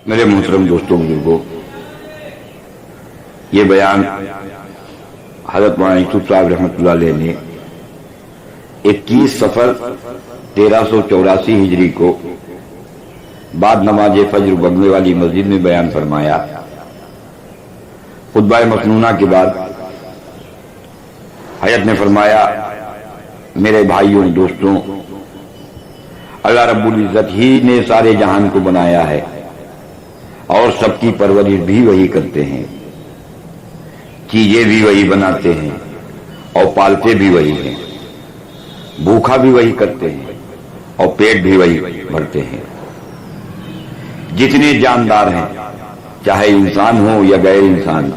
میرے محترم دوستوں بزرگوں، یہ بیان حضرت مولانا یوسف صاحب رحمۃ اللہ علیہ نے 21 صفر 1384 ہجری کو بعد نماز فجر بگلے والی مسجد میں بیان فرمایا۔ خطبہ مسنونہ کے بعد حضرت نے فرمایا، میرے بھائیوں دوستوں، اللہ رب العزت ہی نے سارے جہان کو بنایا ہے اور سب کی پرورش بھی وہی کرتے ہیں، چیزیں بھی وہی بناتے ہیں اور پالتے بھی وہی ہیں، بھوکا بھی وہی کرتے ہیں اور پیٹ بھی وہی بھرتے ہیں۔ جتنے جاندار ہیں، چاہے انسان ہو یا غیر انسان،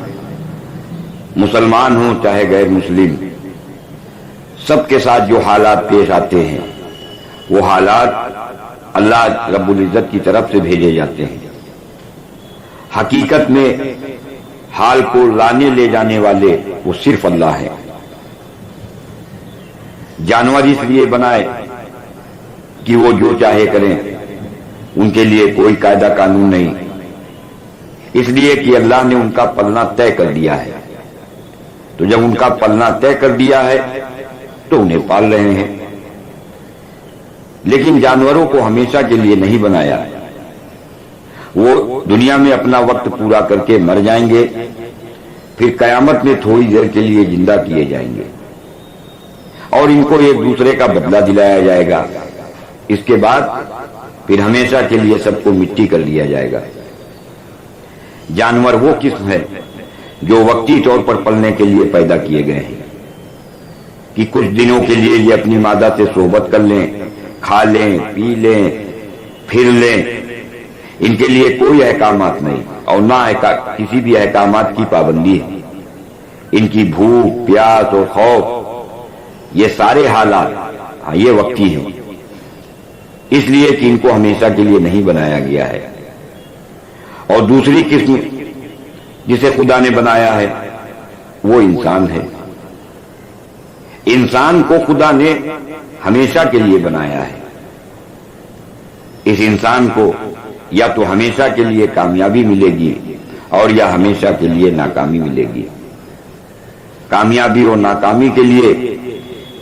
مسلمان ہو چاہے غیر مسلم، سب کے ساتھ جو حالات پیش آتے ہیں وہ حالات اللہ رب العزت کی طرف سے بھیجے جاتے ہیں۔ حقیقت میں حال کو لانے لے جانے والے وہ صرف اللہ ہے۔ جانور اس لیے بنائے کہ وہ جو چاہے کریں، ان کے لیے کوئی قاعدہ قانون نہیں، اس لیے کہ اللہ نے ان کا پلنا طے کر دیا ہے۔ تو جب ان کا پلنا طے کر دیا ہے تو انہیں پال رہے ہیں۔ لیکن جانوروں کو ہمیشہ کے لیے نہیں بنایا، وہ دنیا میں اپنا وقت پورا کر کے مر جائیں گے، پھر قیامت میں تھوڑی دیر کے لیے زندہ کیے جائیں گے اور ان کو ایک دوسرے کا بدلہ دلایا جائے گا۔ اس کے بعد پھر ہمیشہ کے لیے سب کو مٹی کر دیا جائے گا۔ جانور وہ قسم ہے جو وقتی طور پر پلنے کے لیے پیدا کیے گئے ہیں کہ کچھ دنوں کے لیے یہ اپنی مادہ سے صحبت کر لیں، کھا لیں، پی لیں، پھر لیں۔ ان کے لیے کوئی احکامات نہیں اور نہ کسی بھی احکامات کی پابندی ہے۔ ان کی بھوک، پیاس اور خوف، یہ سارے حالات یہ وقتی ہیں، اس لیے کہ ان کو ہمیشہ کے لیے نہیں بنایا گیا ہے۔ اور دوسری قسم جسے خدا نے بنایا ہے وہ انسان ہے۔ انسان کو خدا نے ہمیشہ کے لیے بنایا ہے۔ اس انسان کو یا تو ہمیشہ کے لیے کامیابی ملے گی اور یا ہمیشہ کے لیے ناکامی ملے گی۔ کامیابی اور ناکامی کے لیے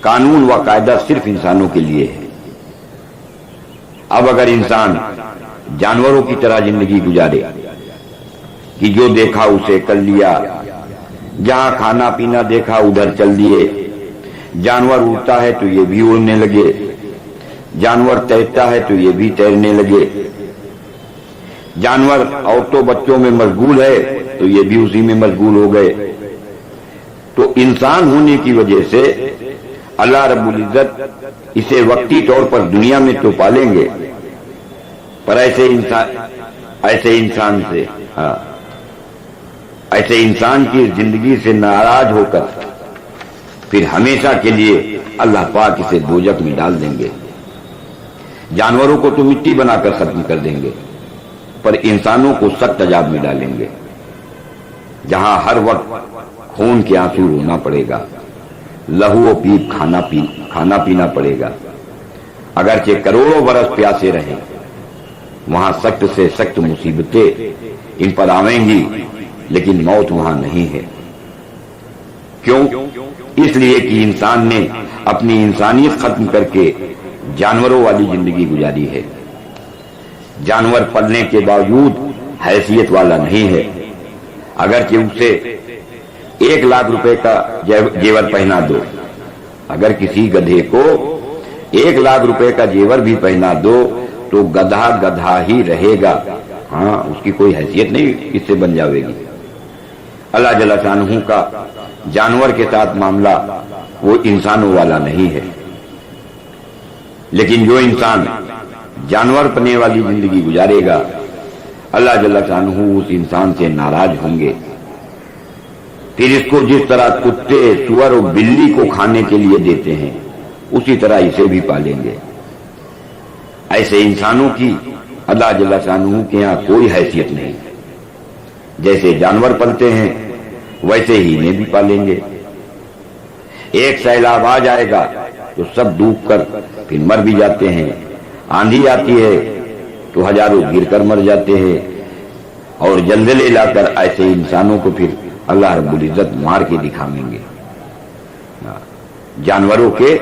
قانون و قاعدہ صرف انسانوں کے لیے ہے۔ اب اگر انسان جانوروں کی طرح زندگی گزارے کہ جو دیکھا اسے کر لیا، جہاں کھانا پینا دیکھا ادھر چل دیے، جانور اڑتا ہے تو یہ بھی اڑنے لگے، جانور تیرتا ہے تو یہ بھی تیرنے لگے، جانور عورتوں بچوں میں مشغول ہے تو یہ بھی اسی میں مشغول ہو گئے۔ تو انسان ہونے کی وجہ سے اللہ رب العزت اسے وقتی طور پر دنیا میں تو پالیں گے، پر ایسے انسان کی زندگی سے ناراض ہو کر پھر ہمیشہ کے لیے اللہ پاک اسے دوزخ میں ڈال دیں گے۔ جانوروں کو تو مٹی بنا کر ختم کر دیں گے، پر انسانوں کو سخت عذاب میں ڈالیں گے، جہاں ہر وقت خون کے آنسو رونا پڑے گا، لہو و پیپ کھانا پینا پڑے گا۔ اگرچہ کروڑوں برس پیاسے رہیں، وہاں سخت سے سخت مصیبتیں ان پر آویں گی، لیکن موت وہاں نہیں ہے۔ کیوں؟ اس لیے کہ انسان نے اپنی انسانیت ختم کر کے جانوروں والی زندگی گزاری ہے۔ جانور پلنے کے باوجود حیثیت والا نہیں ہے۔ اگرچہ اسے 1,00,000 روپے کا زیور پہنا دو، اگر کسی گدھے کو 1,00,000 روپے کا زیور بھی پہنا دو تو گدھا گدھا ہی رہے گا، ہاں اس کی کوئی حیثیت نہیں اس سے بن جاوے گی۔ اللہ جل شانہ کا جانور کے ساتھ معاملہ وہ انسانوں والا نہیں ہے۔ لیکن جو انسان جانور پنے والی زندگی گزارے گا، اللہ جل شانہ اس انسان سے ناراض ہوں گے۔ پھر اس کو جس طرح کتے، سور اور بلی کو کھانے کے لیے دیتے ہیں، اسی طرح اسے بھی پالیں گے۔ ایسے انسانوں کی اللہ جل شانہ کے یہاں کوئی حیثیت نہیں۔ جیسے جانور پلتے ہیں ویسے ہی انہیں بھی پالیں گے۔ ایک سیلاب آ جائے گا تو سب ڈوب کر پھر مر بھی جاتے ہیں، آندھی آتی ہے تو ہزاروں گر کر مر جاتے ہیں، اور زلزلے لا کر ایسے انسانوں کو پھر اللہ رب العزت مار کے دکھائیں گے۔ جانوروں کے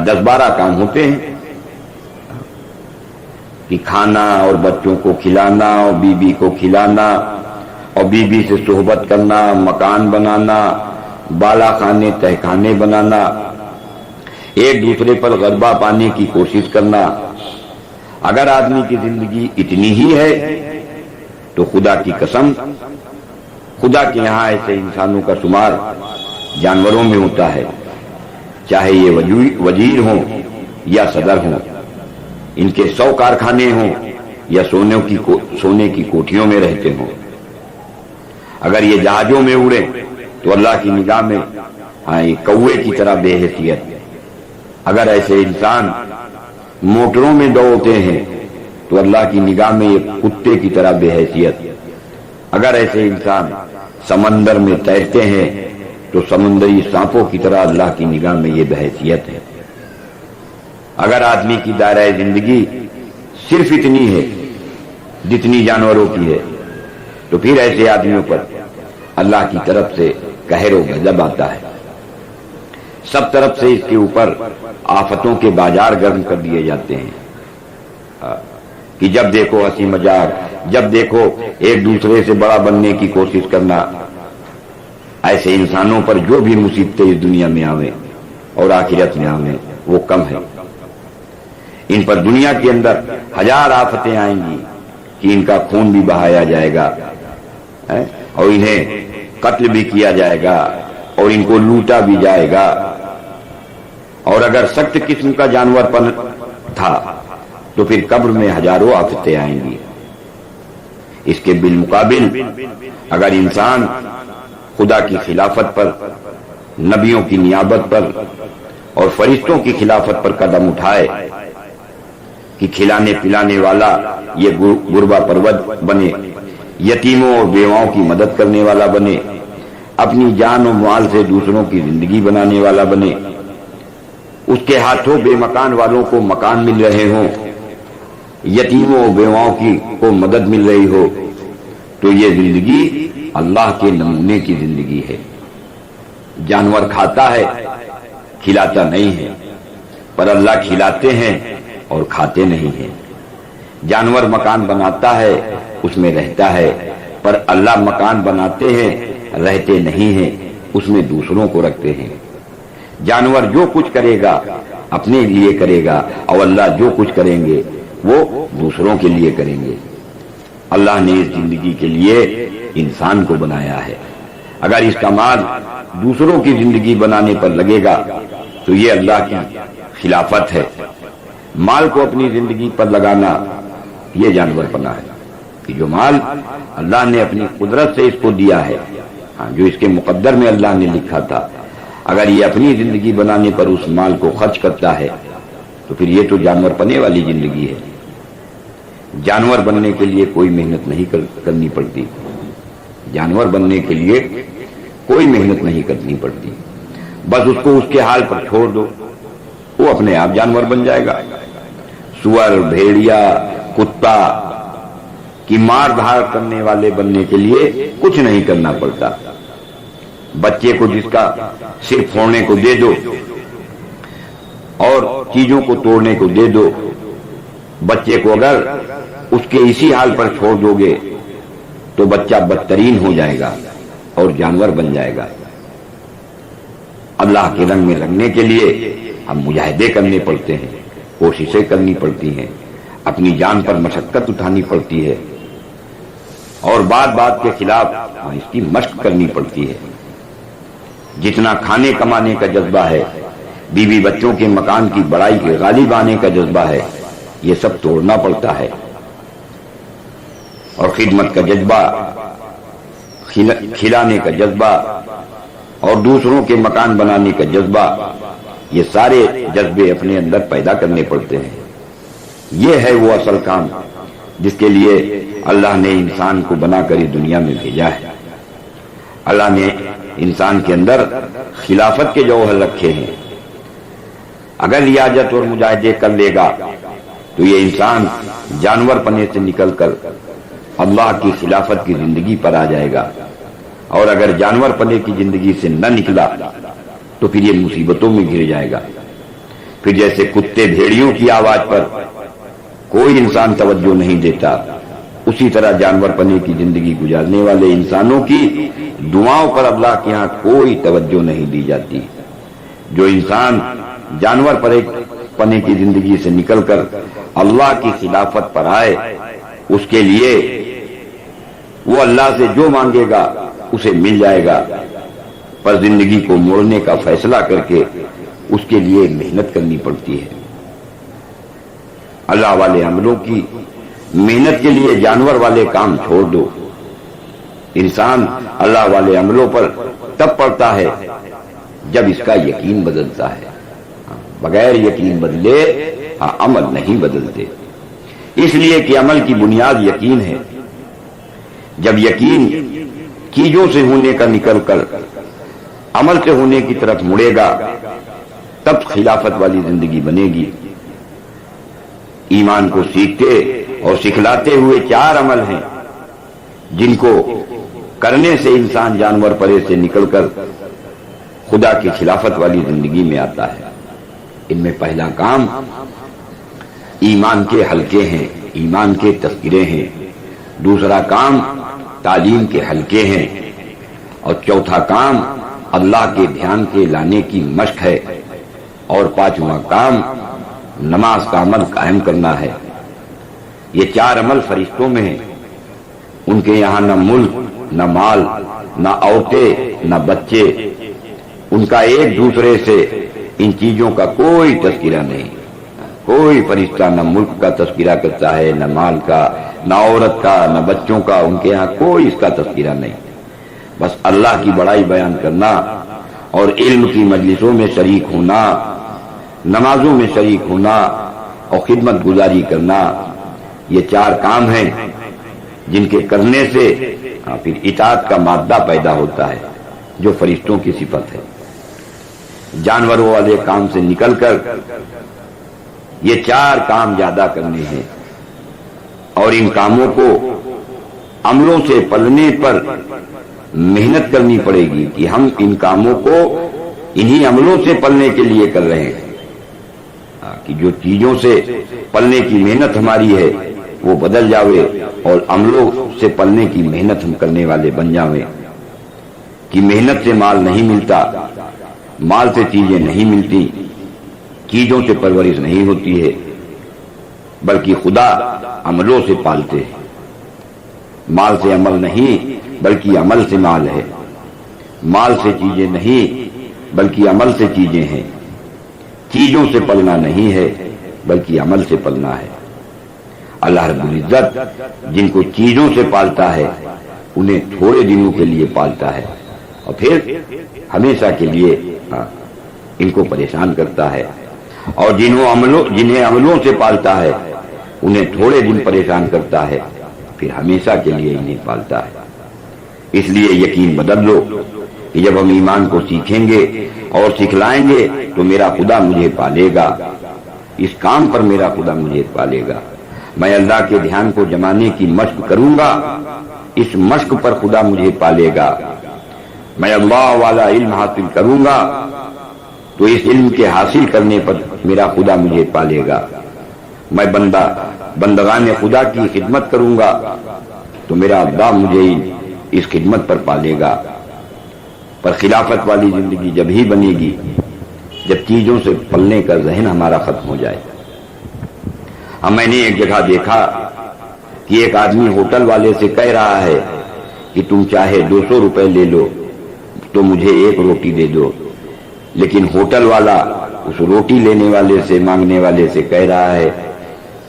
10-12 کام ہوتے ہیں کہ کھانا اور بچوں کو کھلانا اور بیوی کو کھلانا اور بیوی سے صحبت کرنا، مکان بنانا، بالا خانے تہخانے بنانا، ایک دوسرے پر غلبہ پانے کی کوشش کرنا۔ اگر آدمی کی زندگی اتنی ہی ہے تو خدا کی قسم، خدا کے یہاں ایسے انسانوں کا شمار جانوروں میں ہوتا ہے، چاہے یہ وزیر ہوں یا صدر ہوں، ان کے 100 کارخانے ہوں یا سونے کی کوٹھیوں میں رہتے ہوں۔ اگر یہ جہازوں میں اڑے تو اللہ کی نگاہ میں یہ کوے کی طرح بے حیثیت۔ اگر ایسے انسان موٹروں میں دوڑتے ہیں تو اللہ کی نگاہ میں یہ کتے کی طرح بے حیثیت۔ اگر ایسے انسان سمندر میں تیرتے ہیں تو سمندری سانپوں کی طرح اللہ کی نگاہ میں یہ بے حیثیت ہے۔ اگر آدمی کی دائرہ زندگی صرف اتنی ہے جتنی جانوروں کی ہے تو پھر ایسے آدمیوں پر اللہ کی طرف سے قہر و غضب آتا ہے۔ سب طرف سے اس کے اوپر آفتوں کے بازار گرم کر دیے جاتے ہیں کہ جب دیکھو ہنسی مذاق، جب دیکھو ایک دوسرے سے بڑا بننے کی کوشش کرنا۔ ایسے انسانوں پر جو بھی مصیبتیں اس دنیا میں آویں اور آخرت میں آویں وہ کم ہے۔ ان پر دنیا کے اندر 1000 آفتیں آئیں گی کہ ان کا خون بھی بہایا جائے گا اور انہیں قتل بھی کیا جائے گا اور ان کو لوٹا بھی جائے گا۔ اور اگر سخت قسم کا جانور پن تھا تو پھر قبر میں ہزاروں آفتیں آئیں گی۔ اس کے بالمقابل اگر انسان خدا کی خلافت پر، نبیوں کی نیابت پر اور فرشتوں کی خلافت پر قدم اٹھائے کہ کھلانے پلانے والا یہ غربا پرور بنے، یتیموں اور بیواؤں کی مدد کرنے والا بنے، اپنی جان و مال سے دوسروں کی زندگی بنانے والا بنے، اس کے ہاتھوں بے مکان والوں کو مکان مل رہے ہوں، یتیموں اور بیواؤں کی کو مدد مل رہی ہو، تو یہ زندگی اللہ کے نمونے کی زندگی ہے۔ جانور کھاتا ہے، کھلاتا نہیں ہے، پر اللہ کھلاتے ہیں اور کھاتے نہیں ہیں۔ جانور مکان بناتا ہے، اس میں رہتا ہے، پر اللہ مکان بناتے ہیں، رہتے نہیں ہیں، اس میں دوسروں کو رکھتے ہیں۔ جانور جو کچھ کرے گا اپنے لیے کرے گا اور اللہ جو کچھ کریں گے وہ دوسروں کے لیے کریں گے۔ اللہ نے اس زندگی کے لیے انسان کو بنایا ہے۔ اگر اس کا مال دوسروں کی زندگی بنانے پر لگے گا تو یہ اللہ کی خلافت ہے۔ مال کو اپنی زندگی پر لگانا یہ جانور پنا ہے کہ جو مال اللہ نے اپنی قدرت سے اس کو دیا ہے، جو اس کے مقدر میں اللہ نے لکھا تھا، اگر یہ اپنی زندگی بنانے پر اس مال کو خرچ کرتا ہے تو پھر یہ تو جانور پنے والی زندگی ہے۔ جانور بننے کے لیے کوئی محنت نہیں کرنی پڑتی، جانور بننے کے لیے کوئی محنت نہیں کرنی پڑتی، بس اس کو اس کے حال پر چھوڑ دو، وہ اپنے آپ جانور بن جائے گا۔ سور، بھیڑیا، کتا کی مار دھاڑ کرنے والے بننے کے لیے کچھ نہیں کرنا پڑتا۔ بچے کو جس کا سر پھوڑنے کو دے دو اور چیزوں کو توڑنے کو دے دو، بچے کو اگر اس کے اسی حال پر چھوڑ دو گے تو بچہ بدترین ہو جائے گا اور جانور بن جائے گا۔ اللہ کے رنگ میں رنگنے کے لیے ہم مجاہدے کرنے پڑتے ہیں، کوششیں کرنی پڑتی ہیں، اپنی جان پر مشقت اٹھانی پڑتی ہے اور بات بات کے خلاف اس کی مشق کرنی پڑتی ہے۔ جتنا کھانے کمانے کا جذبہ ہے، بیوی بچوں کے مکان کی بڑائی کے غالب آنے کا جذبہ ہے، یہ سب توڑنا پڑتا ہے۔ اور خدمت کا جذبہ، کھلانے کا جذبہ اور دوسروں کے مکان بنانے کا جذبہ، یہ سارے جذبے اپنے اندر پیدا کرنے پڑتے ہیں۔ یہ ہے وہ اصل کام جس کے لیے اللہ نے انسان کو بنا کر اس دنیا میں بھیجا ہے۔ اللہ نے انسان کے اندر خلافت کے جوہر رکھے ہیں۔ اگر ریاضت اور مجاہدے کر لے گا تو یہ انسان جانور پنے سے نکل کر اللہ کی خلافت کی زندگی پر آ جائے گا، اور اگر جانور پنے کی زندگی سے نہ نکلا تو پھر یہ مصیبتوں میں گر جائے گا۔ پھر جیسے کتے بھیڑیوں کی آواز پر کوئی انسان توجہ نہیں دیتا، اسی طرح جانور پنے کی زندگی گزارنے والے انسانوں کی دعاؤں پر اللہ کے ہاں کوئی توجہ نہیں دی جاتی۔ جو انسان جانور پنے کی زندگی سے نکل کر اللہ کی خلافت پر آئے، اس کے لیے وہ اللہ سے جو مانگے گا اسے مل جائے گا، پر زندگی کو موڑنے کا فیصلہ کر کے اس کے لیے محنت کرنی پڑتی ہے۔ اللہ والے عملوں کی محنت کے لیے جانور والے کام چھوڑ دو۔ انسان اللہ والے عملوں پر تب پڑتا ہے جب اس کا یقین بدلتا ہے، بغیر یقین بدلے عمل نہیں بدلتے، اس لیے کہ عمل کی بنیاد یقین ہے۔ جب یقین چیزوں سے ہونے کا نکل کر عمل سے ہونے کی طرف مڑے گا تب خلافت والی زندگی بنے گی۔ ایمان کو سیکھتے اور سکھلاتے ہوئے 4 عمل ہیں جن کو کرنے سے انسان جانور پرے سے نکل کر خدا کی خلافت والی زندگی میں آتا ہے۔ ان میں پہلا کام ایمان کے حلقے ہیں، ایمان کے تذکرے ہیں، دوسرا کام تعلیم کے حلقے ہیں، اور چوتھا کام اللہ کے دھیان کے لانے کی مشق ہے، اور 5واں کام نماز کا عمل قائم کرنا ہے۔ یہ 4 عمل فرشتوں میں ہیں، ان کے یہاں نہ ملک، نہ مال، نہ عورتیں، نہ بچے، ان کا ایک دوسرے سے ان چیزوں کا کوئی تذکرہ نہیں۔ کوئی فرشتہ نہ ملک کا تذکرہ کرتا ہے، نہ مال کا، نہ عورت کا، نہ بچوں کا، ان کے یہاں کوئی اس کا تذکرہ نہیں۔ بس اللہ کی بڑائی بیان کرنا اور علم کی مجلسوں میں شریک ہونا، نمازوں میں شریک ہونا اور خدمت گزاری کرنا، یہ 4 کام ہیں جن کے کرنے سے پھر اطاعت کا مادہ پیدا ہوتا ہے جو فرشتوں کی صفت ہے۔ جانوروں والے کام سے نکل کر یہ 4 کام زیادہ کرنے ہیں، اور ان کاموں کو عملوں سے پلنے پر محنت کرنی پڑے گی کہ ہم ان کاموں کو انہی عملوں سے پلنے کے لیے کر رہے ہیں، کہ جو چیزوں سے پلنے کی محنت ہماری ہے وہ بدل جاوے اور عملوں سے پلنے کی محنت ہم کرنے والے بن جاویں۔ کہ محنت سے مال نہیں ملتا، مال سے چیزیں نہیں ملتی، چیزوں سے پرورش نہیں ہوتی ہے، بلکہ خدا عملوں سے پالتے ہیں۔ مال سے عمل نہیں بلکہ عمل سے مال ہے، مال سے چیزیں نہیں بلکہ عمل سے چیزیں ہیں، چیزوں سے پلنا نہیں ہے بلکہ عمل سے پلنا ہے۔ اللہ رب العزت جن کو چیزوں سے پالتا ہے انہیں تھوڑے دنوں کے لیے پالتا ہے اور پھر ہمیشہ کے لیے ان کو پریشان کرتا ہے، اور جنہیں عملوں سے پالتا ہے انہیں تھوڑے دن پریشان کرتا ہے، پھر ہمیشہ کے لیے انہیں پالتا ہے۔ اس لیے یقین بدل لو کہ جب ہم ایمان کو سیکھیں گے اور سکھلائیں گے تو میرا خدا مجھے پالے گا، اس کام پر میرا خدا مجھے پالے گا۔ میں اللہ کے دھیان کو جمانے کی مشق کروں گا، اس مشق پر خدا مجھے پالے گا۔ میں اللہ والا علم حاصل کروں گا تو اس علم کے حاصل کرنے پر میرا خدا مجھے پالے گا۔ میں بندگان خدا کی خدمت کروں گا تو میرا اللہ مجھے اس خدمت پر پالے گا۔ پر خلافت والی زندگی جب ہی بنے گی جب چیزوں سے پلنے کا ذہن ہمارا ختم ہو جائے۔ میں نے ایک جگہ دیکھا کہ ایک آدمی ہوٹل والے سے کہہ رہا ہے کہ تم چاہے 200 روپے لے لو تو مجھے 1 روٹی دے دو، لیکن ہوٹل والا اس روٹی لینے والے سے مانگنے والے سے کہہ رہا ہے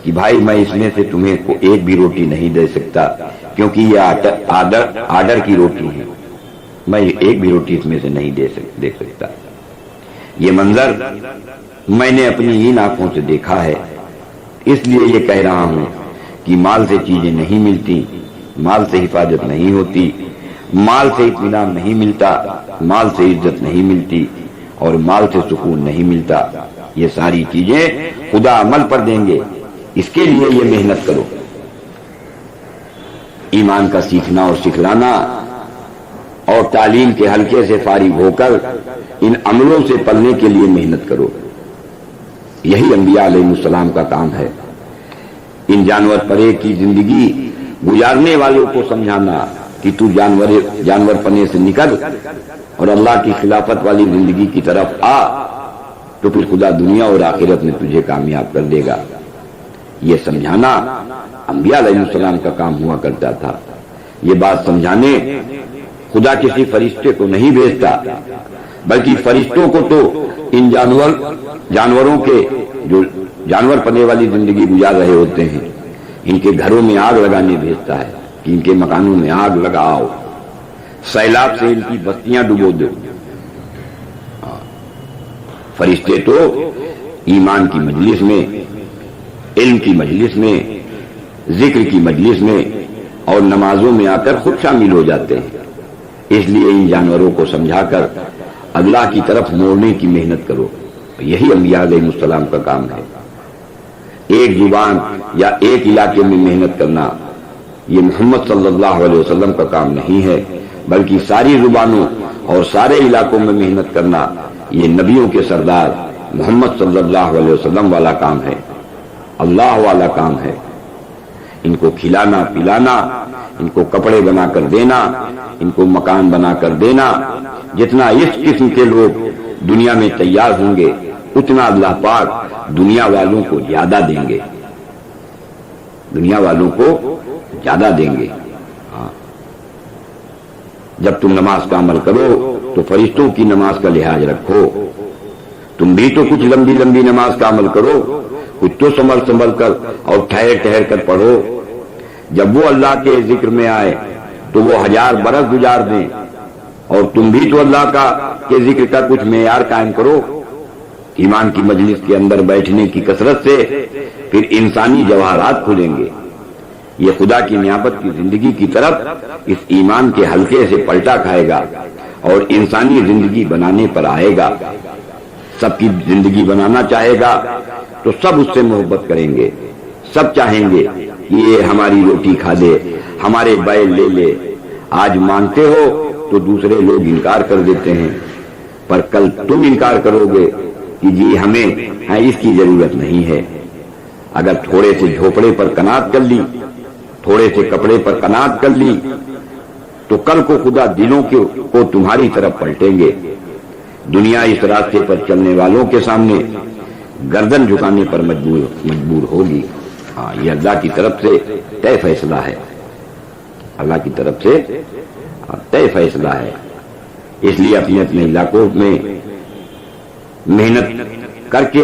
کہ بھائی میں اس میں سے تمہیں 1 بھی روٹی نہیں دے سکتا، کیونکہ یہ آرڈر کی روٹی ہے، میں 1 بھی روٹی اس میں سے نہیں دے سکتا۔ یہ منظر میں نے اپنی ان آنکھوں سے دیکھا ہے، اس لیے یہ کہہ رہا ہوں کہ مال سے چیزیں نہیں ملتی، مال سے حفاظت نہیں ہوتی، مال سے اطمینان نہیں ملتا، مال سے عزت نہیں ملتی، اور مال سے سکون نہیں ملتا۔ یہ ساری چیزیں خدا عمل پر دیں گے، اس کے لیے یہ محنت کرو۔ ایمان کا سیکھنا اور سکھلانا اور تعلیم کے حلقے سے فارغ ہو کر ان عملوں سے پلنے کے لیے محنت کرو. یہی انبیاء علیہ السلام کا کام ہے. ان جانور پرے کی زندگی گزارنے والوں کو سمجھانا کہ تو جانور پنے سے نکل اور اللہ کی خلافت والی زندگی کی طرف آ, تو پھر خدا دنیا اور آخرت میں تجھے کامیاب کر دے گا. یہ سمجھانا انبیاء علیہ السلام کا کام ہوا کرتا تھا. یہ بات سمجھانے خدا کسی فرشتے کو نہیں بھیجتا, بلکہ فرشتوں کو تو ان جانوروں کے جو جانور پنے والی زندگی گزار رہے ہوتے ہیں ان کے گھروں میں آگ لگانے بھیجتا ہے کہ ان کے مکانوں میں آگ لگاؤ, سیلاب سے ان کی بستیاں ڈبو دو. فرشتے تو ایمان کی مجلس میں, علم کی مجلس میں, ذکر کی مجلس میں اور نمازوں میں آ کر خود شامل ہو جاتے ہیں. اس لیے ان جانوروں کو سمجھا کر اللہ کی طرف موڑنے کی محنت کرو. یہی انبیاء علیہ السلام کا کام ہے. ایک زبان یا ایک علاقے میں محنت کرنا یہ محمد صلی اللہ علیہ وسلم کا کام نہیں ہے, بلکہ ساری زبانوں اور سارے علاقوں میں محنت کرنا یہ نبیوں کے سردار محمد صلی اللہ علیہ وسلم والا کام ہے, اللہ والا کام ہے. ان کو کھلانا پلانا, ان کو کپڑے بنا کر دینا, ان کو مکان بنا کر دینا, جتنا اس قسم کے لوگ دنیا میں تیار ہوں گے اتنا اللہ پاک دنیا والوں کو زیادہ دیں گے, دنیا والوں کو زیادہ دیں گے. جب تم نماز کا عمل کرو تو فرشتوں کی نماز کا لحاظ رکھو. تم بھی تو کچھ لمبی لمبی نماز کا عمل کرو, کچھ تو سنبھل کر اور ٹھہر کر پڑھو. جب وہ اللہ کے ذکر میں آئے تو وہ 1000 برس گزار دیں, اور تم بھی تو اللہ کے ذکر کا کچھ معیار قائم کرو. ایمان کی مجلس کے اندر بیٹھنے کی کثرت سے پھر انسانی جواہرات کھلیں گے. یہ خدا کی نیابت کی زندگی کی طرف اس ایمان کے حلقے سے پلٹا کھائے گا اور انسانی زندگی بنانے پر آئے گا. سب کی زندگی بنانا چاہے گا تو سب اس سے محبت کریں گے. سب چاہیں گے کہ یہ ہماری روٹی کھا لے, ہمارے بیل لے لے. آج مانگتے ہو تو دوسرے لوگ انکار کر دیتے ہیں, پر کل تم انکار کرو گے کہ جی ہمیں اس کی ضرورت نہیں ہے. اگر تھوڑے سے جھوپڑے پر قناعت کر لی, تھوڑے سے کپڑے پر قناعت کر لی, تو کل کو خدا دلوں کو تمہاری طرف پلٹیں گے. دنیا اس راستے پر چلنے والوں کے سامنے گردن جھکانے پر مجبور ہوگی. یہ اللہ کی طرف سے طے فیصلہ ہے, اللہ کی طرف سے طے فیصلہ ہے. اس لیے اپنے اپنے علاقوں میں محنت کر کے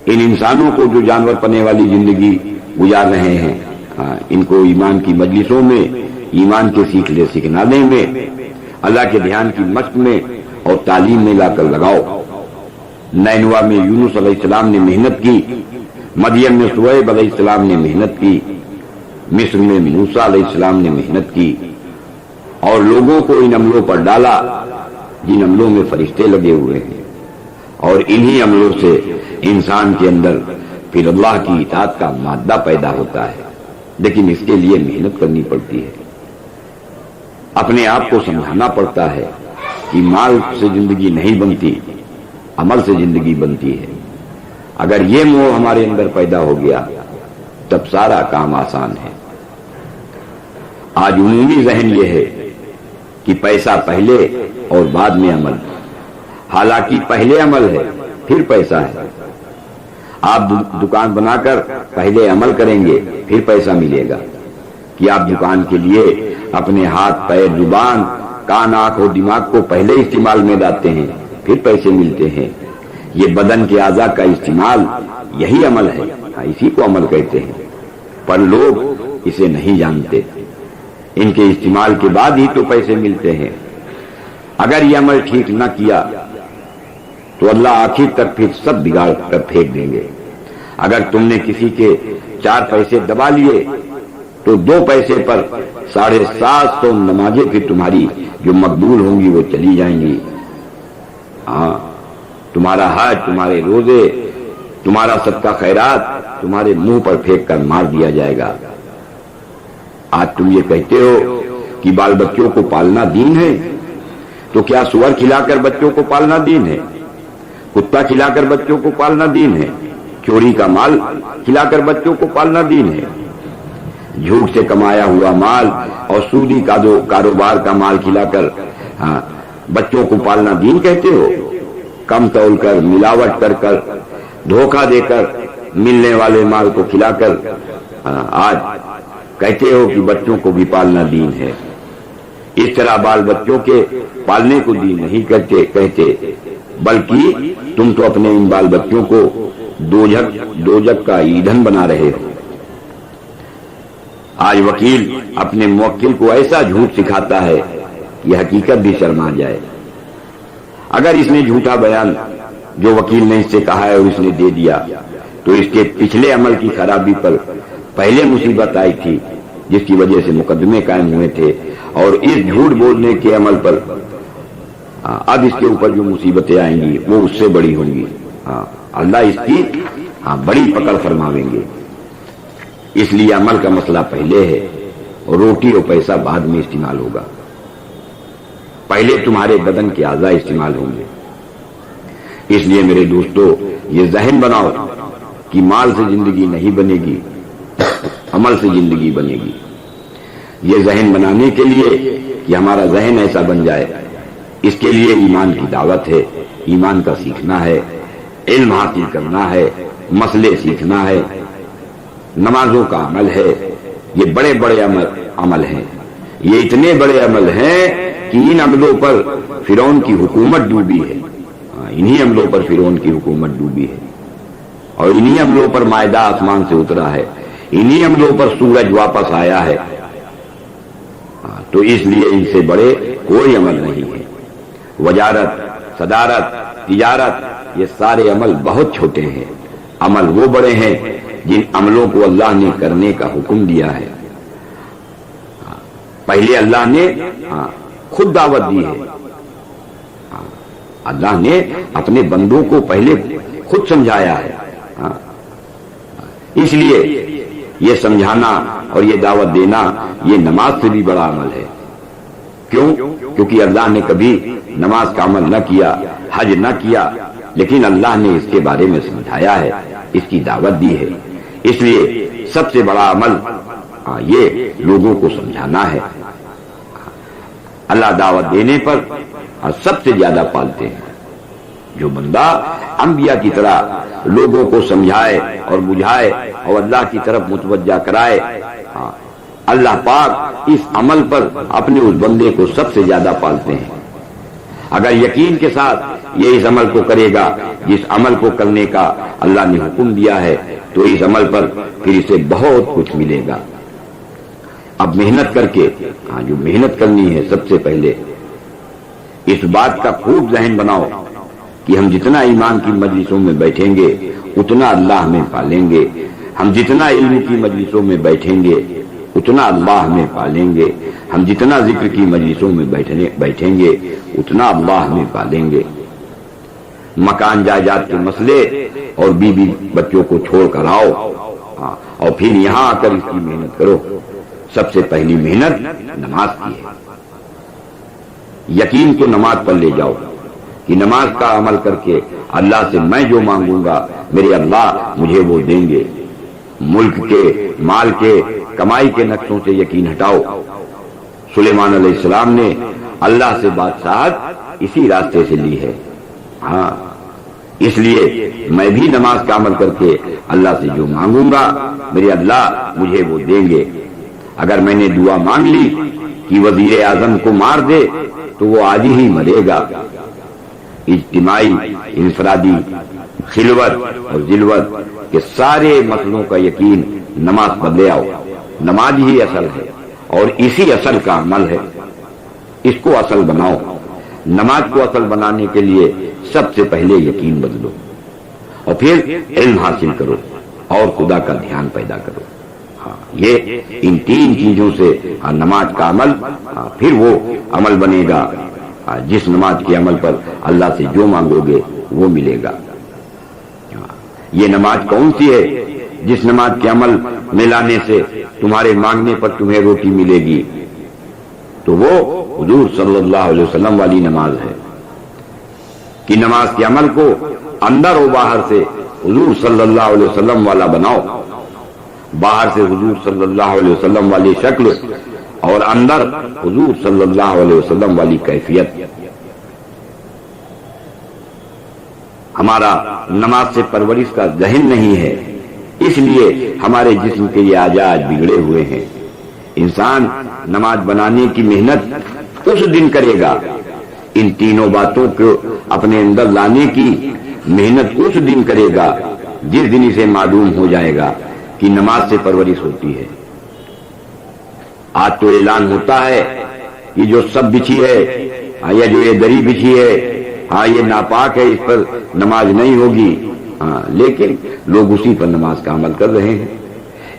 ان انسانوں کو جو جانور پنے والی زندگی گزار رہے ہیں ان کو ایمان کی مجلسوں میں, ایمان کے سکھلانے میں, اللہ کے دھیان کی مشق میں اور تعلیم میں لا کر لگاؤ. نینوا میں یونس علیہ السلام نے محنت کی, مدین میں شعیب علیہ السلام نے محنت کی, مصر میں موسیٰ علیہ السلام نے محنت کی, اور لوگوں کو ان عملوں پر ڈالا جن عملوں میں فرشتے لگے ہوئے ہیں. اور انہی عملوں سے انسان کے اندر پھر اللہ کی اطاعت کا مادہ پیدا ہوتا ہے. لیکن اس کے لیے محنت کرنی پڑتی ہے, اپنے آپ کو سمجھانا پڑتا ہے کہ مال سے زندگی نہیں بنتی, عمل سے زندگی بنتی ہے. اگر یہ موہ ہمارے اندر پیدا ہو گیا تب سارا کام آسان ہے. آج عمومی ذہن یہ ہے کہ پیسہ پہلے اور بعد میں عمل, حالانکہ پہلے عمل ہے پھر پیسہ ہے. آپ دکان بنا کر پہلے عمل کریں گے پھر پیسہ ملے گا, کہ آپ دکان کے لیے اپنے ہاتھ پیر زبان کان آنکھ اور دماغ کو پہلے استعمال میں لاتے ہیں پھر پیسے ملتے ہیں. یہ بدن کے اعضاء کا استعمال یہی عمل ہے, اسی کو عمل کہتے ہیں. پر لوگ اسے نہیں جانتے. ان کے استعمال کے بعد ہی تو پیسے ملتے ہیں. اگر یہ عمل ٹھیک نہ کیا تو اللہ آخر تک پھر سب بگاڑ کر پھینک دیں گے. اگر تم نے کسی کے 4 پیسے دبا لیے تو 2 پیسے پر 750 نمازیں پھر تمہاری جو مقبول ہوں گی وہ چلی جائیں گی. تمہارا حج, تمہارے روزے, تمہارا صدقہ خیرات تمہارے منہ پر پھینک کر مار دیا جائے گا. آج تم یہ کہتے ہو کہ بال بچوں کو پالنا دین ہے، تو کیا سور کھلا کر بچوں کو پالنا دین ہے؟ کتا کھلا کر بچوں کو پالنا دین ہے؟ چوری کا مال کھلا کر بچوں کو پالنا دین ہے؟ جھوٹ سے کمایا ہوا مال اور سودی کا جو کاروبار کا مال کھلا کر بچوں کو پالنا دین کہتے ہو؟ کم تول کر، ملاوٹ کر کر، دھوکہ دے کر ملنے والے مال کو کھلا کر آج کہتے ہو کہ بچوں کو بھی پالنا دین ہے۔ اس طرح بال بچوں کے پالنے کو دین نہیں کہتے، بلکہ تم تو اپنے ان بال بچوں کو دوزخ کا ایندھن بنا رہے ہو۔ آج وکیل اپنے موکل کو ایسا جھوٹ سکھاتا ہے کہ حقیقت بھی شرما جائے۔ اگر اس نے جھوٹا بیان جو وکیل نے اس سے کہا ہے اور اس نے دے دیا تو اس کے پچھلے عمل کی خرابی پر پہلے مصیبت آئی تھی جس کی وجہ سے مقدمے قائم ہوئے تھے، اور اس جھوٹ بولنے کے عمل پر اب اس کے اوپر جو مصیبتیں آئیں گی وہ اس سے بڑی ہوں گی۔ اللہ اس کی بڑی پکڑ فرماویں گے۔ اس لیے عمل کا مسئلہ پہلے ہے اور روٹی اور پیسہ بعد میں استعمال ہوگا۔ پہلے تمہارے بدن کے اعضاء استعمال ہوں گے۔ اس لیے میرے دوستو، یہ ذہن بناؤ کہ مال سے زندگی نہیں بنے گی، عمل سے زندگی بنے گی۔ یہ ذہن بنانے کے لیے کہ ہمارا ذہن ایسا بن جائے، اس کے لیے ایمان کی دعوت ہے، ایمان کا سیکھنا ہے، علم حاصل کرنا ہے، مسئلے سیکھنا ہے، نمازوں کا عمل ہے۔ یہ بڑے بڑے عمل ہیں، یہ اتنے بڑے عمل ہیں کہ ان عملوں پر فرعون کی حکومت ڈوبی ہے، انہی عملوں پر فرعون کی حکومت ڈوبی ہے، اور انہی عملوں پر مائدہ آسمان سے اترا ہے، انہی عملوں پر سورج واپس آیا ہے۔ تو اس لیے ان سے بڑے کوئی عمل نہیں ہے۔ وزارت، صدارت، تجارت، یہ سارے عمل بہت چھوٹے ہیں۔ عمل وہ بڑے ہیں جن عملوں کو اللہ نے کرنے کا حکم دیا ہے۔ پہلے اللہ نے خود دعوت دی ہے، اللہ نے اپنے بندوں کو پہلے خود سمجھایا ہے۔ اس لیے یہ سمجھانا اور یہ دعوت دینا یہ نماز سے بھی بڑا عمل ہے۔ کیوں؟ کیونکہ اللہ نے کبھی نماز کا عمل نہ کیا، حج نہ کیا، لیکن اللہ نے اس کے بارے میں سمجھایا ہے، اس کی دعوت دی ہے۔ اس لیے سب سے بڑا عمل یہ لوگوں کو سمجھانا ہے۔ اللہ دعوت دینے پر سب سے زیادہ پالتے ہیں۔ جو بندہ انبیاء کی طرح لوگوں کو سمجھائے اور بجھائے اور اللہ کی طرف متوجہ کرائے، اللہ پاک اس عمل پر اپنے اس بندے کو سب سے زیادہ پالتے ہیں۔ اگر یقین کے ساتھ یہ اس عمل کو کرے گا جس عمل کو کرنے کا اللہ نے حکم دیا ہے، تو اس عمل پر پھر اسے بہت کچھ ملے گا۔ اب محنت کر کے جو محنت کرنی ہے، سب سے پہلے اس بات کا خوب ذہن بناؤ کہ ہم جتنا ایمان کی مجلسوں میں بیٹھیں گے اتنا اللہ ہمیں پالیں گے، ہم جتنا علم کی مجلسوں میں بیٹھیں گے اتنا اللہ ہمیں پالیں گے، ہم جتنا ذکر کی مجلسوں میں بیٹھیں گے اتنا اللہ ہمیں پالیں گے۔ مکان جائیداد کے مسئلے اور بیوی بچوں کو چھوڑ کر آؤ اور پھر یہاں آ کر اس کی محنت کرو۔ سب سے پہلی محنت نماز کی ہے۔ یقین کو نماز پر لے جاؤ کہ نماز کا عمل کر کے اللہ سے میں جو مانگوں گا میرے اللہ مجھے وہ دیں گے۔ ملک کے، مال کے، کمائی کے نقشوں سے یقین ہٹاؤ۔ سلیمان علیہ السلام نے اللہ سے بادشاہت اسی راستے سے لی ہے۔ اس لیے میں بھی نماز کا عمل کر کے اللہ سے جو مانگوں گا میرے اللہ مجھے وہ دیں گے۔ اگر میں نے دعا مانگ لی کہ وزیر اعظم کو مار دے تو وہ آج ہی مرے گا۔ اجتماعی، انفرادی، خلوت اور ذلوت کے سارے مسئلوں کا یقین نماز پر لے آؤ۔ نماز ہی اصل ہے اور اسی اصل کا عمل ہے، اس کو اصل بناؤ۔ نماز کو اصل بنانے کے لیے سب سے پہلے یقین بدلو اور پھر علم حاصل کرو اور خدا کا دھیان پیدا کرو۔ یہ ان تین چیزوں سے نماز کا عمل پھر وہ عمل بنے گا جس نماز کے عمل پر اللہ سے جو مانگو گے وہ ملے گا۔ یہ نماز کون سی ہے؟ جس نماز کے عمل میں لانے سے تمہارے مانگنے پر تمہیں روٹی ملے گی، تو وہ حضور صلی اللہ علیہ وسلم والی نماز ہے کہ نماز کے عمل کو اندر و باہر سے حضور صلی اللہ علیہ وسلم والا بناؤ، باہر سے حضور صلی اللہ علیہ وسلم والی شکل اور اندر حضور صلی اللہ علیہ وسلم والی کیفیت۔ ہمارا نماز سے پرورش کا ذہن نہیں ہے، اس لیے ہمارے جسم کے یہ اعضاء بگڑے ہوئے ہیں۔ انسان نماز بنانے کی محنت اس دن کرے گا، ان تینوں باتوں کو اپنے اندر لانے کی محنت اس دن کرے گا جس دن اسے معلوم ہو جائے گا کہ نماز سے پرورش ہوتی ہے۔ آج تو اعلان ہوتا ہے کہ جو سب بچھی ہے یا جو یہ دری بچھی ہے یہ ناپاک ہے، اس پر نماز نہیں ہوگی، لیکن لوگ اسی پر نماز کا عمل کر رہے ہیں۔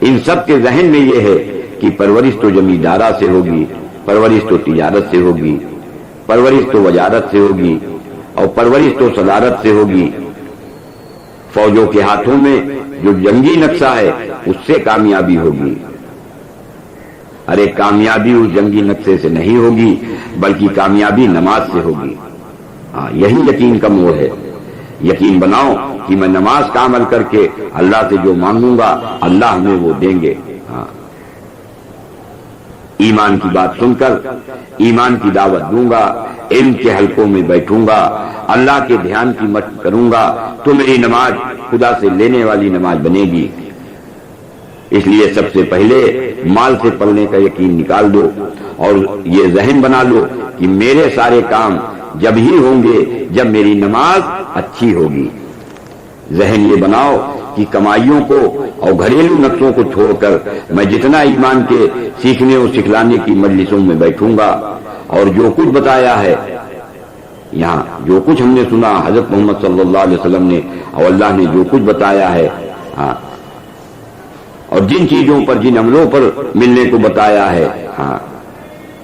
ان سب کے ذہن میں یہ ہے کہ پرورش تو جمیندارہ سے ہوگی، پرورش تو تجارت سے ہوگی، پرورش تو وزارت سے ہوگی، اور پرورش تو صدارت سے ہوگی۔ فوجوں کے ہاتھوں میں جو جنگی نقشہ ہے اس سے کامیابی ہوگی۔ ارے کامیابی اس جنگی نقشے سے نہیں ہوگی، بلکہ کامیابی نماز سے ہوگی۔ یہی یقین کا موڑ ہے۔ یقین بناؤ کہ میں نماز کا عمل کر کے اللہ سے جو مانگوں گا اللہ ہمیں وہ دیں گے۔ ایمان کی بات سن کر ایمان کی دعوت دوں گا، علم کے حلقوں میں بیٹھوں گا، اللہ کے دھیان کی مشق کروں گا، تو میری نماز خدا سے لینے والی نماز بنے گی۔ اس لیے سب سے پہلے مال سے پلنے کا یقین نکال دو اور یہ ذہن بنا لو کہ میرے سارے کام جب ہی ہوں گے جب میری نماز اچھی ہوگی۔ ذہن یہ بناؤ کہ کمائیوں کو اور گھریلو نقصوں کو چھوڑ کر میں جتنا ایمان کے سیکھنے اور سکھلانے کی مجلسوں میں بیٹھوں گا، اور جو کچھ بتایا ہے یہاں، جو کچھ ہم نے سنا حضرت محمد صلی اللہ علیہ وسلم نے اور اللہ نے جو کچھ بتایا ہے، اور جن چیزوں پر جن عملوں پر ملنے کو بتایا ہے،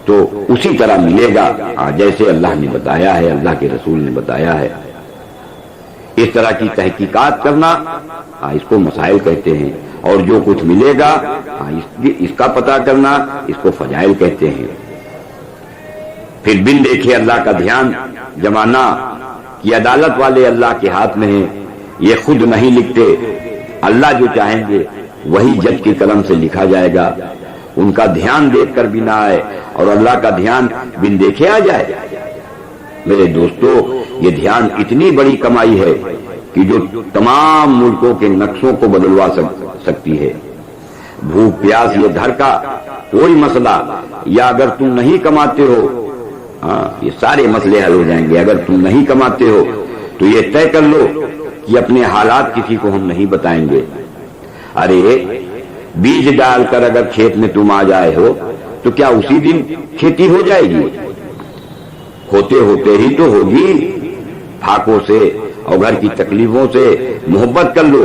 تو اسی طرح ملے گا جیسے اللہ نے بتایا ہے، اللہ کے رسول نے بتایا ہے۔ اس طرح کی تحقیقات کرنا اس کو مسائل کہتے ہیں، اور جو کچھ ملے گا اس کا پتہ کرنا اس کو فضائل کہتے ہیں۔ پھر بن دیکھے اللہ کا دھیان جمانا کہ عدالت والے اللہ کے ہاتھ میں ہیں، یہ خود نہیں لکھتے، اللہ جو چاہیں گے وہی جج کے قلم سے لکھا جائے گا۔ ان کا دھیان دیکھ کر بھی نہ آئے اور اللہ کا دھیان بن دیکھے آ جائے۔ میرے دوستو، یہ دھیان اتنی بڑی کمائی ہے کہ جو تمام ملکوں کے نقشوں کو بدلوا سکتی ہے۔ بھوک پیاس یہ گھر کا کوئی مسئلہ، یا اگر تم نہیں کماتے ہو، یہ سارے مسئلے حل ہو جائیں گے۔ اگر تم نہیں کماتے ہو تو یہ طے کر لو کہ اپنے حالات کسی کو ہم نہیں بتائیں گے۔ ارے بیج ڈال کر اگر کھیت میں تم آ جائے ہو تو کیا اسی دن کھیتی ہو جائے گی؟ ہوتے ہوتے ہی تو ہوگی۔ پھاکوں سے اور گھر کی تکلیفوں سے محبت کر لو،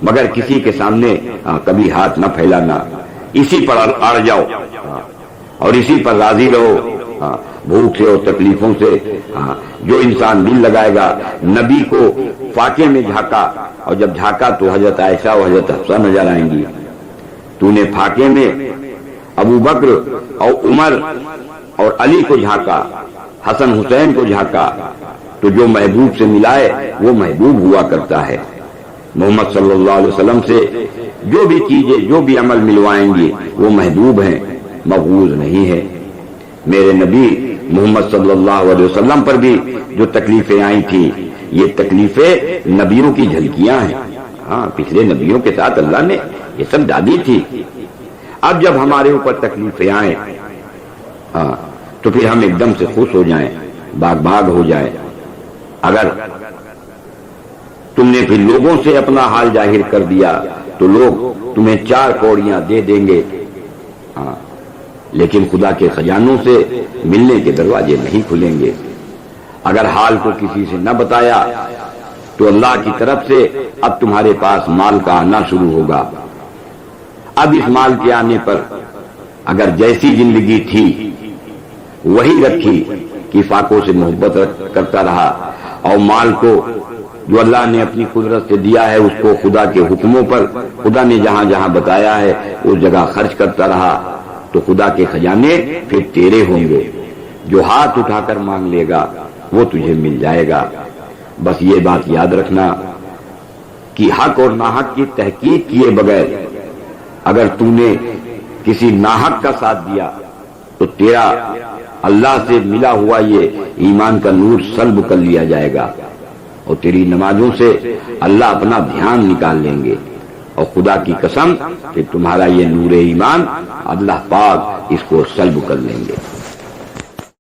مگر کسی کے سامنے کبھی ہاتھ نہ پھیلانا، اسی پر اڑ جاؤ اور اسی پر راضی رہو۔ بھوک سے اور تکلیفوں سے جو انسان دل لگائے گا۔ نبی کو فاقے میں جھانکا، اور جب جھانکا تو حضرت عائشہ اور حضرت حفصہ نظر آئیں گی۔ تو نے فاقے میں ابو بکر اور عمر اور علی کو جھانکا، حسن حسین کو جھانکا، تو جو محبوب سے ملائے وہ محبوب ہوا کرتا ہے۔ محمد صلی اللہ علیہ وسلم سے جو بھی چیزیں جو بھی عمل ملوائیں گے وہ محبوب ہیں، مغوض نہیں ہے۔ میرے نبی محمد صلی اللہ علیہ وسلم پر بھی جو تکلیفیں آئی تھیں، یہ تکلیفیں نبیوں کی جھلکیاں ہیں۔ پچھلے نبیوں کے ساتھ اللہ نے یہ سب ڈالی تھی۔ اب جب ہمارے اوپر تکلیفیں آئیں تو پھر ہم ایک دم سے خوش ہو جائیں، باغ ہو جائیں۔ اگر تم نے پھر لوگوں سے اپنا حال ظاہر کر دیا تو لوگ تمہیں 4 کوڑیاں دے دیں گے، لیکن خدا کے خزانوں سے ملنے کے دروازے نہیں کھلیں گے۔ اگر حال کو کسی سے نہ بتایا تو اللہ کی طرف سے اب تمہارے پاس مال کا آنا شروع ہوگا۔ اب اس مال کے آنے پر اگر جیسی زندگی تھی وہی رکھی کہ فاقوں سے محبت کرتا رہا اور مال کو جو اللہ نے اپنی قدرت سے دیا ہے اس کو خدا کے حکموں پر خدا نے جہاں جہاں بتایا ہے اس جگہ خرچ کرتا رہا تو خدا کے خزانے پھر تیرے ہوں گے. جو ہاتھ اٹھا کر مانگ لے گا وہ تجھے مل جائے گا. بس یہ بات یاد رکھنا کہ حق اور ناحق کی تحقیق کیے بغیر اگر تو نے کسی ناحق کا ساتھ دیا تو تیرا اللہ سے ملا ہوا یہ ایمان کا نور سلب کر لیا جائے گا اور تیری نمازوں سے اللہ اپنا دھیان نکال لیں گے. اور خدا کی قسم کہ تمہارا یہ نور ایمان اللہ پاک اس کو سلب کر لیں گے.